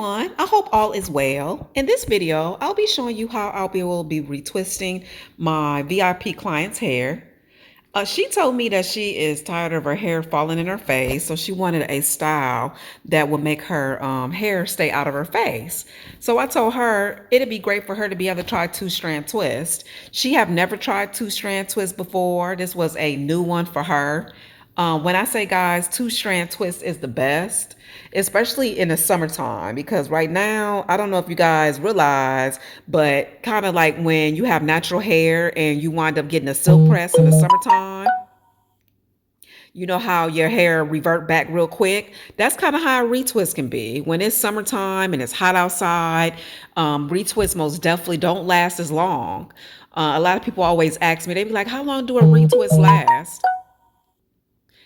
everyone, I hope all is well. In this video, I'll be showing you how will be retwisting my VIP client's hair. She told me that she is tired of her hair falling in her face, so she wanted a style that would make her hair stay out of her face. So I told her it'd be great for her to be able to try two-strand twist. She have never tried two-strand twist before. This was a new one for her. When I say, guys, two-strand twist is the best, especially in the summertime, because right now, I don't know if you guys realize, but kind of like when you have natural hair and you wind up getting a silk press in the summertime, you know how your hair revert back real quick? That's kind of how a retwist can be. When it's summertime and it's hot outside, retwists most definitely don't last as long. A lot of people always ask me, they be like, how long do a retwist last?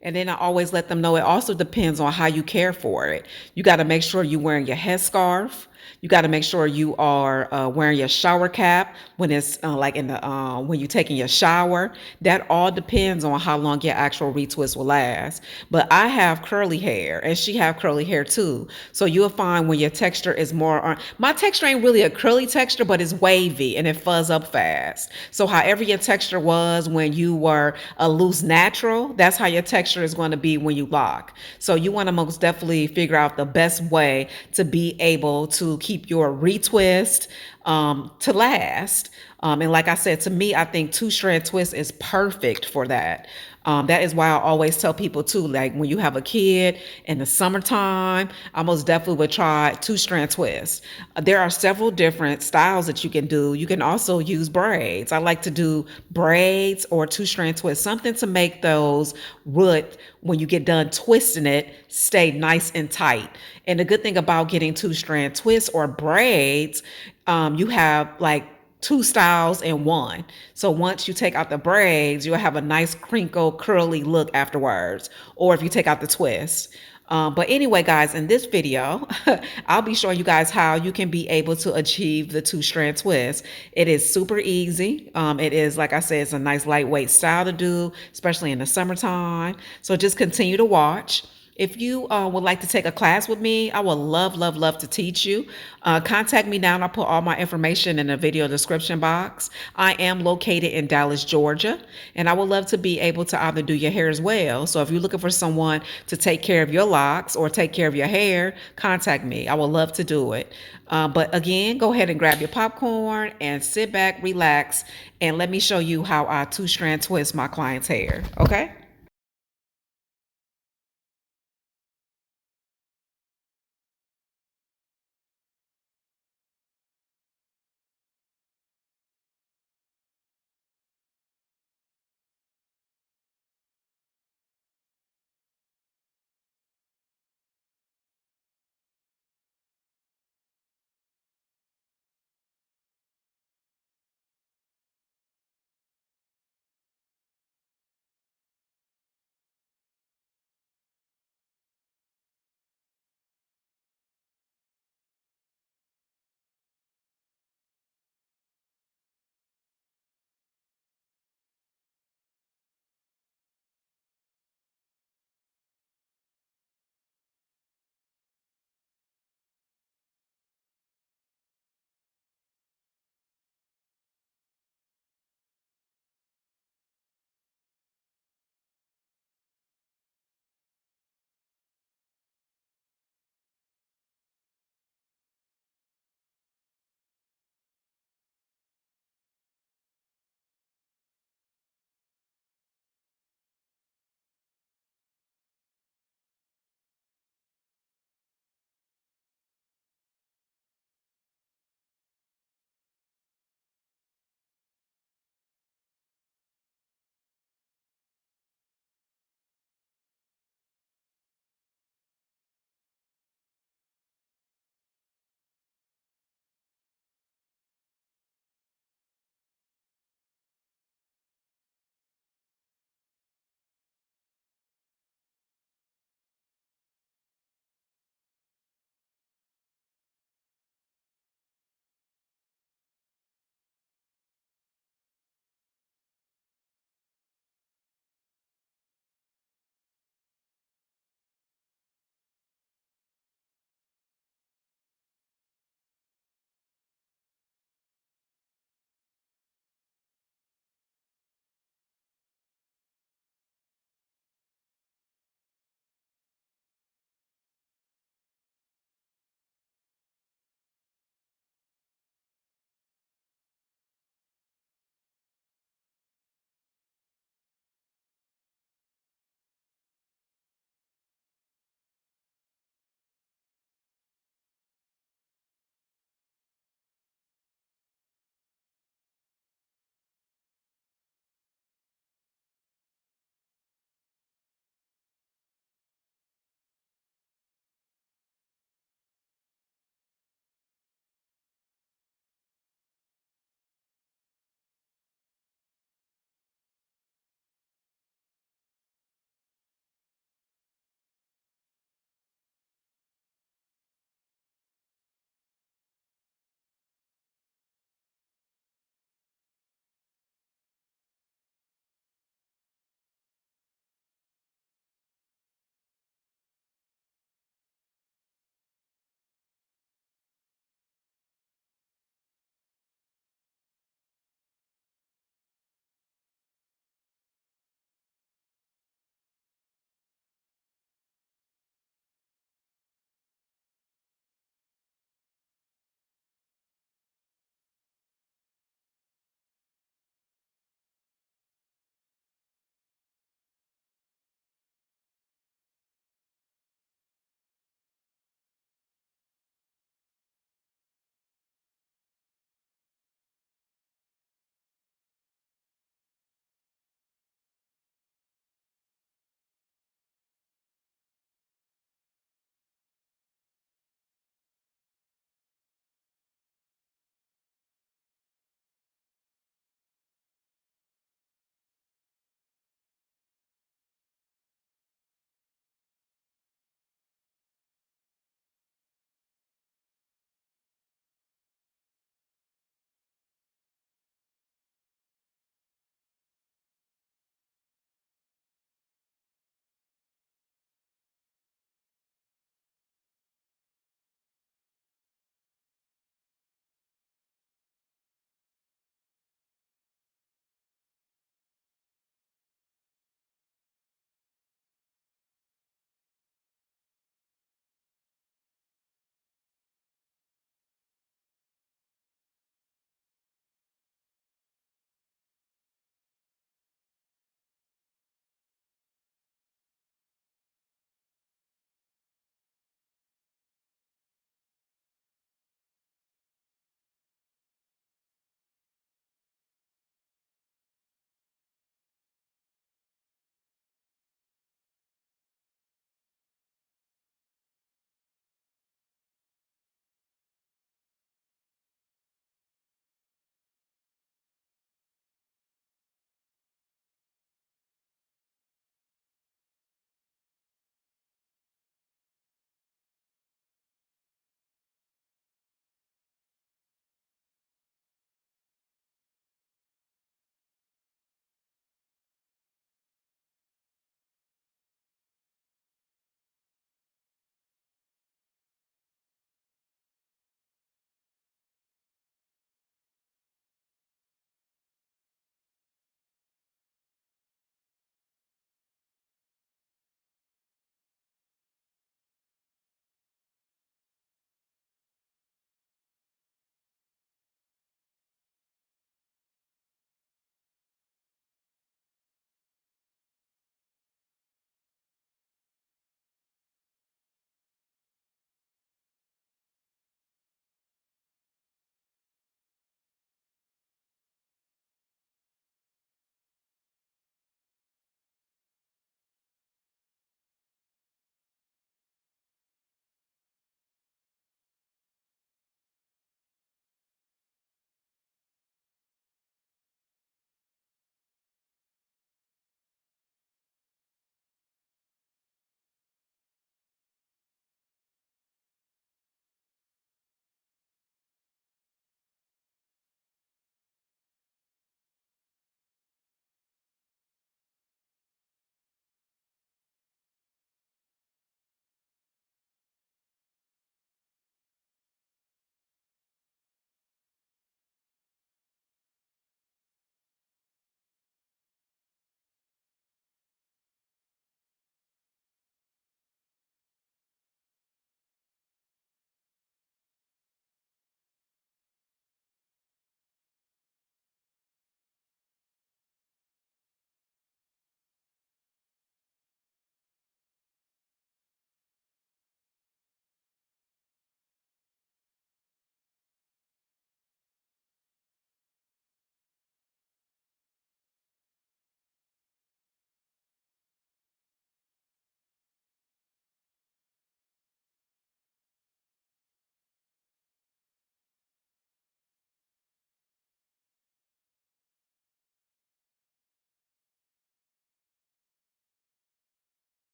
And then I always let them know it also depends on how you care for it. You got to make sure you're wearing your headscarf. You got to make sure you are wearing your shower cap when it's like in the when you're taking your shower. That all depends on how long your actual retwist will last. But I have curly hair, and she have curly hair too. So you'll find when your texture is more. My texture ain't really a curly texture, but it's wavy and it fuzz up fast. So however your texture was when you were a loose natural, that's how your texture is going to be when you lock. So you want to most definitely figure out the best way to be able to keep your retwist to last. And like I said, to me, I think two-strand twist is perfect for that. That is why I always tell people too, like when you have a kid in the summertime, I most definitely would try two-strand twist. There are several different styles that you can do. You can also use braids. I like to do braids or two-strand twist, something to make those root, when you get done twisting it, stay nice and tight. And the good thing about getting two-strand twists or braids, you have like two styles in one. So once you take out the braids, you'll have a nice crinkle, curly look afterwards. Or if you take out the twist. But anyway, guys, in this video, I'll be showing you guys how you can be able to achieve the two-strand twist. It is super easy. It is, like I said, it's a nice lightweight style to do, especially in the summertime. So just continue to watch. If you would like to take a class with me, I would love, love, love to teach you. Contact me now, and I'll put all my information in the video description box. I am located in Dallas, Georgia, and I would love to be able to either do your hair as well. So if you're looking for someone to take care of your locks or take care of your hair, contact me. I would love to do it. But again, go ahead and grab your popcorn and sit back, relax, and let me show you how I two-strand twist my client's hair, okay?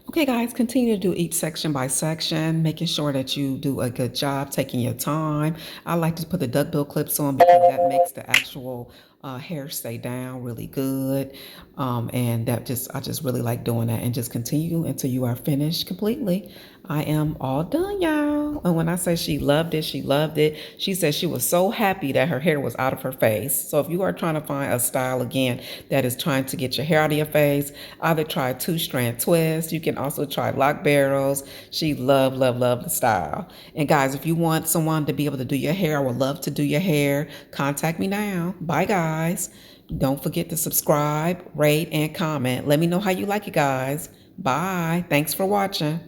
Okay, guys, continue to do each section by section, making sure that you do a good job, taking your time. I like to put the duckbill clips on because that makes the actual hair stay down really good. And I just really like doing that, and just continue until you are finished completely. I am all done, y'all. And when I say she loved it, she loved it. She said she was so happy that her hair was out of her face. So if you are trying to find a style again that is trying to get your hair out of your face, either try two-strand twist. You can also try lock barrels. She loved the style. And guys, if you want someone to be able to do your hair, I would love to do your hair. Contact me now. Bye, guys. Don't forget to subscribe, rate, and comment. Let me know how you like it, guys. Bye. Thanks for watching.